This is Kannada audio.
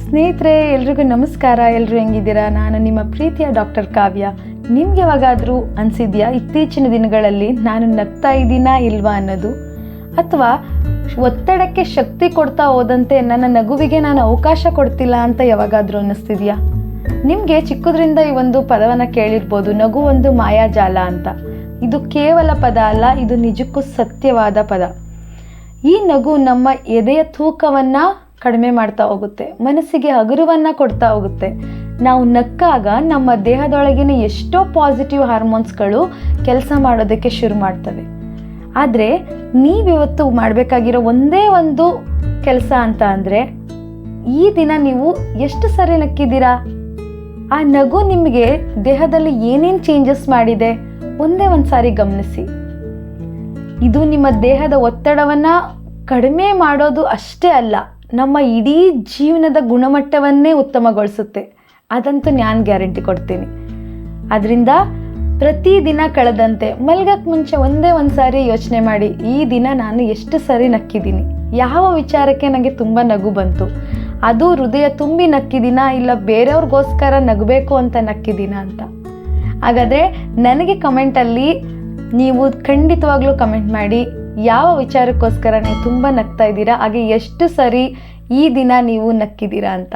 ಸ್ನೇಹಿತರೆ, ಎಲ್ರಿಗೂ ನಮಸ್ಕಾರ. ಎಲ್ಲರೂ ಹೆಂಗಿದ್ದೀರಾ? ನಾನು ನಿಮ್ಮ ಪ್ರೀತಿಯ ಡಾಕ್ಟರ್ ಕಾವ್ಯ. ನಿಮ್ಗೆ ಯಾವಾಗಾದರೂ ಅನಿಸಿದ್ಯಾ ಇತ್ತೀಚಿನ ದಿನಗಳಲ್ಲಿ ನಾನು ನಗ್ತಾ ಇದ್ದೀನಾ ಇಲ್ವಾ ಅನ್ನೋದು? ಅಥವಾ ಒತ್ತಡಕ್ಕೆ ಶಕ್ತಿ ಕೊಡ್ತಾ ಹೋದಂತೆ ನನ್ನ ನಗುವಿಗೆ ನಾನು ಅವಕಾಶ ಕೊಡ್ತಿಲ್ಲ ಅಂತ ಯಾವಾಗಾದರೂ ಅನ್ನಿಸ್ತಿದ್ಯಾ? ನಿಮಗೆ ಚಿಕ್ಕದ್ರಿಂದ ಈ ಒಂದು ಪದವನ್ನು ಕೇಳಿರ್ಬೋದು, ನಗು ಒಂದು ಮಾಯಾಜಾಲ ಅಂತ. ಇದು ಕೇವಲ ಪದ ಅಲ್ಲ, ಇದು ನಿಜಕ್ಕೂ ಸತ್ಯವಾದ ಪದ. ಈ ನಗು ನಮ್ಮ ಎದೆಯ ತೂಕವನ್ನು ಕಡಿಮೆ ಮಾಡ್ತಾ ಹೋಗುತ್ತೆ, ಮನಸ್ಸಿಗೆ ಹಗುರವನ್ನು ಕೊಡ್ತಾ ಹೋಗುತ್ತೆ. ನಾವು ನಕ್ಕಾಗ ನಮ್ಮ ದೇಹದೊಳಗಿನ ಎಷ್ಟೋ ಪಾಸಿಟಿವ್ ಹಾರ್ಮೋನ್ಸ್ಗಳು ಕೆಲಸ ಮಾಡೋದಕ್ಕೆ ಶುರು ಮಾಡ್ತವೆ. ಆದರೆ ನೀವಿವತ್ತು ಮಾಡಬೇಕಾಗಿರೋ ಒಂದೇ ಒಂದು ಕೆಲಸ ಅಂತ ಅಂದರೆ, ಈ ದಿನ ನೀವು ಎಷ್ಟು ಸರಿ ನಕ್ಕಿದ್ದೀರಾ? ಆ ನಗು ನಿಮಗೆ ದೇಹದಲ್ಲಿ ಏನೇನು ಚೇಂಜಸ್ ಮಾಡಿದೆ ಒಂದೇ ಒಂದು ಸಾರಿ ಗಮನಿಸಿ. ಇದು ನಿಮ್ಮ ದೇಹದ ಒತ್ತಡವನ್ನು ಕಡಿಮೆ ಮಾಡೋದು ಅಷ್ಟೇ ಅಲ್ಲ, ನಮ್ಮ ಇಡೀ ಜೀವನದ ಗುಣಮಟ್ಟವನ್ನೇ ಉತ್ತಮಗೊಳಿಸುತ್ತೆ. ಅದಂತೂ ನಾನು ಗ್ಯಾರಂಟಿ ಕೊಡ್ತೀನಿ. ಅದರಿಂದ ಪ್ರತಿದಿನ ಕಳೆದಂತೆ ಮಲ್ಗಕ್ಕೆ ಮುಂಚೆ ಒಂದೇ ಒಂದು ಸಾರಿ ಯೋಚನೆ ಮಾಡಿ, ಈ ದಿನ ನಾನು ಎಷ್ಟು ಸರಿ ನಕ್ಕಿದ್ದೀನಿ, ಯಾವ ವಿಚಾರಕ್ಕೆ ನನಗೆ ತುಂಬ ನಗು ಬಂತು, ಅದು ಹೃದಯ ತುಂಬಿ ನಕ್ಕಿದ್ದೀನ ಇಲ್ಲ ಬೇರೆಯವ್ರಿಗೋಸ್ಕರ ನಗಬೇಕು ಅಂತ ನಕ್ಕಿದ್ದೀನ ಅಂತ. ಹಾಗಾದರೆ ನನಗೆ ಕಮೆಂಟಲ್ಲಿ ನೀವು ಖಂಡಿತವಾಗ್ಲೂ ಕಮೆಂಟ್ ಮಾಡಿ, ಯಾವ ವಿಚಾರಕ್ಕೋಸ್ಕರ ನೀವು ತುಂಬ ನಗ್ತಾ ಇದ್ದೀರಾ, ಹಾಗೆ ಎಷ್ಟು ಸರಿ ಈ ದಿನ ನೀವು ನಕ್ಕಿದ್ದೀರಾ ಅಂತ.